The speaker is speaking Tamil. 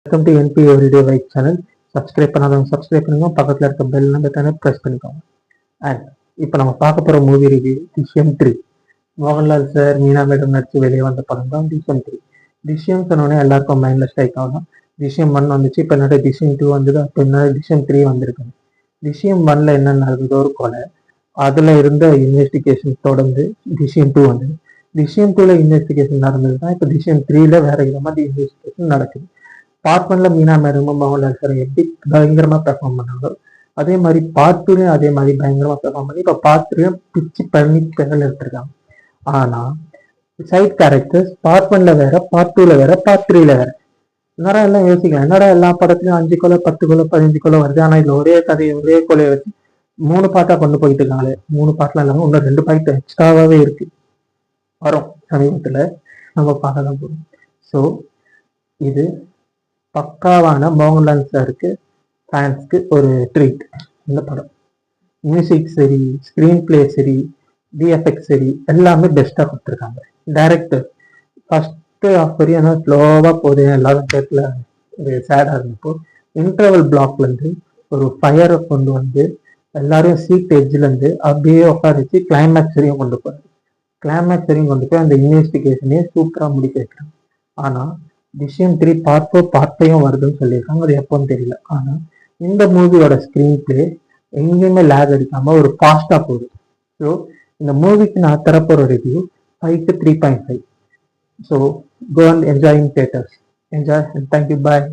Welcome to NB everyday vibe channel. Subscribe பண்ணாதவங்க சப்ஸ்கிரைப் பண்ணுங்க, பக்கத்தில் இருக்க பெல் பட்டனை ப்ரெஸ் பண்ணிக்கோங்க. அண்ட் இப்போ நம்ம பார்க்க போகிற movie review Drishyam 3. Mohanlal sir, Meena madam நடிச்சு வெளியே வந்த படம் தான் டிஷ்யம் 3. டிஷ்யம் சொன்னோடனே எல்லாருக்கும் மைண்டில் ஸ்ட்ரைக் ஆகும். டிஷ்யம் 1 வந்துச்சு, இப்போ என்னோட டிஷ்யம் 2 வந்தது, அப்போ என்ன டிஷ்யம் 3 வந்திருக்கு. டிஷ்யம் 1ல என்ன நடந்தது, ஒரு கொலை. அதில் இருந்த இன்வெஸ்டிகேஷன் தொடர்ந்து டிஷ்யம் 2 வந்தது. டிஷ்யம் 2ல இன்வெஸ்டிகேஷன் நடந்தது தான் இப்போ டிஷ்யம் 3ல வேற விதமாக இன்வெஸ்டிகேஷன் நடக்குது. பார்ட் 1ல மீனா மேடமும் மோகன்லால் சார் எப்படி பயங்கரமா பெர்ஃபார்ம் பண்ணாங்க, அதே மாதிரி பார்ட் 2லையும் அதே மாதிரி பயங்கரமா பெர்ஃபார்ம் பண்ணி இப்போ பார்ட் 3லையும் பிச்சு பண்ணி பெறல் எடுத்திருக்காங்க. ஆனா சைட் கேரக்டர்ஸ் பார்ட் 1ல வேற, பார்ட் 2ல வேற, பார்ட் 3ல வேற. என்னடா எல்லாம் யோசிக்கலாம், என்னடா எல்லா படத்துலயும் 5 கொலை 10 கொலை 15 கொலை வருது, ஆனா இதுல ஒரே கதையை ஒரே கொலையை வச்சு 3 பாட்டா கொண்டு போயிட்டு இருக்காங்களே. 3 பாட்டுலாம் இல்லாம இன்னும் 2 பாயிண்ட் எக்ஸ்ட்ராவாவே இருக்கு, வரும் சமீபத்துல நம்ம பார்க்க தான் போறோம். ஸோ இது பக்காவான மோகன்லால் சாருக்கு ஃபேன்ஸ்க்கு ஒரு ட்ரீட். இந்த படம் மியூசிக் சரி, ஸ்க்ரீன் பிளே சரி, விஎஃப்எக்ஸ் சரி, எல்லாமே பெஸ்ட்டாக கொடுத்துருக்காங்க. டைரக்டர் ஃபஸ்ட்டு ஆஃப் வரையும் ஸ்லோவாக போகுது, எல்லாரும் தேட்டரில் ஒரு சேடாக இருந்தப்போ இன்டர்வல் பிளாக்லேருந்து ஒரு ஃபயரை கொண்டு வந்து எல்லாரையும் சீட் எட்ஜ்லேருந்து அப்படியே உட்காரிச்சு கிளைமேக்ஸ் வரையும் கொண்டு போகிறார். கிளைமேக்ஸ் வரையும் கொண்டு போய் அந்த இன்வெஸ்டிகேஷனே சூப்பராக முடிக்க வைக்கிறாங்க. ஆனால் டிஷ்யம் 3 பார்ட் 4 பார்ட் 5 வருதுன்னு சொல்லியிருக்காங்க, அது எப்போன்னு தெரியல. ஆனால் இந்த மூவியோட ஸ்க்ரீன் பிளே எங்கேயுமே லேக் அடிக்காமல் ஒரு ஃபாஸ்ட்டாக போகுது. ஸோ இந்த மூவிக்கு நான் தரப்போகிற review 5 to 3.5. So go and enjoy in theatres. Enjoy and thank you, bye.